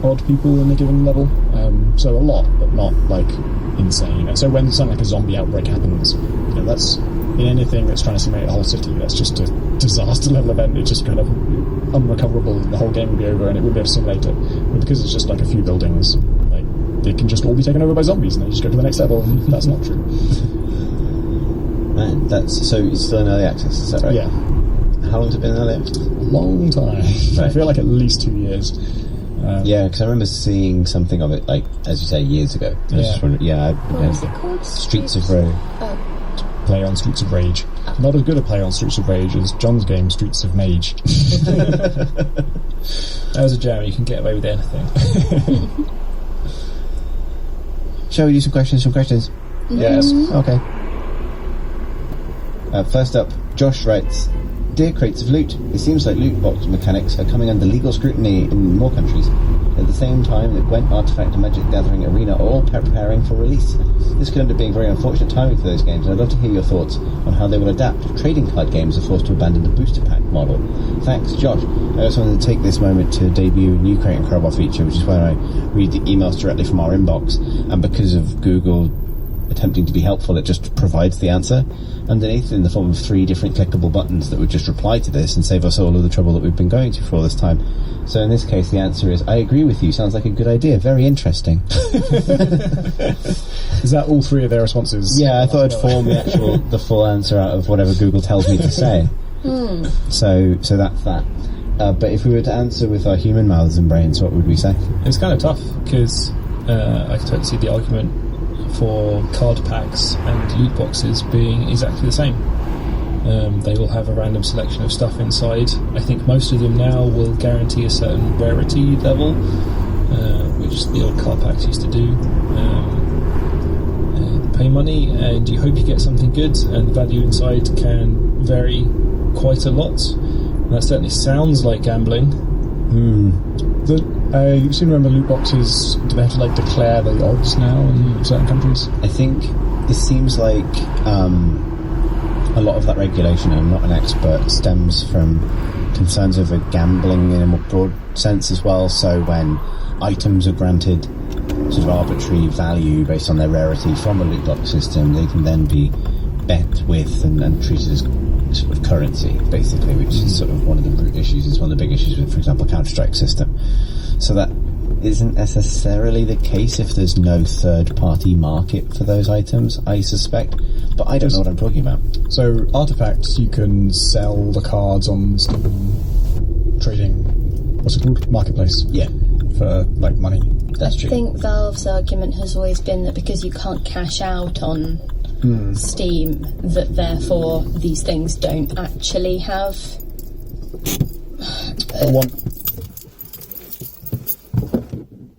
odd people in a given level. So a lot, but not like insane. And so when something like a zombie outbreak happens, that's in anything that's trying to simulate a whole city, that's just a disaster level event. It's just kind of unrecoverable. The whole game would be over, and it would be able to simulate it. But because it's just like a few buildings, like they can just all be taken over by zombies, and then you just go to the next level. And that's not true. Man, so it's still in early access, is that right? Yeah. How long has it been in early access? A long time. Right. I feel like at least 2 years. Yeah, because I remember seeing something of it, like, as you say, years ago. I was just wondering, what was it called? Streets of Rage. Play on Streets of Rage. Not as good a play on Streets of Rage as John's game, Streets of Mage. That was a jam, you can get away with anything. Shall we do some questions? Yes. Okay. First up, Josh writes, Dear Crates of Loot, it seems like loot box mechanics are coming under legal scrutiny in more countries. At the same time that Gwent, Artifact and Magic Gathering Arena are all preparing for release. This could end up being very unfortunate timing for those games, and I'd love to hear your thoughts on how they will adapt if trading card games are forced to abandon the booster pack model. Thanks, Josh. I also wanted to take this moment to debut a new Crate and Crowbar feature, which is where I read the emails directly from our inbox, and because of Google attempting to be helpful, it just provides the answer underneath in the form of 3 different clickable buttons that would just reply to this and save us all of the trouble that we've been going to for all this time. So in this case, the answer is, I agree with you, sounds like a good idea, very interesting. Is that all 3 of their responses? Yeah, I thought I'd form the full answer out of whatever Google tells me to say. So that's that. But if we were to answer with our human mouths and brains, what would we say? It's kind of tough, because I could totally see the argument for card packs and loot boxes being exactly the same. They will have a random selection of stuff inside. I think most of them now will guarantee a certain rarity level, which the old card packs used to do. Pay money and you hope you get something good, and the value inside can vary quite a lot. And that certainly sounds like gambling. You seem to remember loot boxes, do they have to declare the odds now in certain countries? I think this seems like a lot of that regulation, and I'm not an expert, stems from concerns over gambling in a more broad sense as well. So when items are granted sort of arbitrary value based on their rarity from a loot box system, they can then be bet with and treated as sort of currency, basically, which is sort of one of the root issues. It's one of the big issues with, for example, Counter-Strike system. So that isn't necessarily the case if there's no third-party market for those items, I suspect. But I don't know what I'm talking about. So, Artifacts, you can sell the cards on Steam trading, what's it called? Marketplace. Yeah. For, money. That's true. I think Valve's argument has always been that because you can't cash out on Steam, that therefore these things don't actually have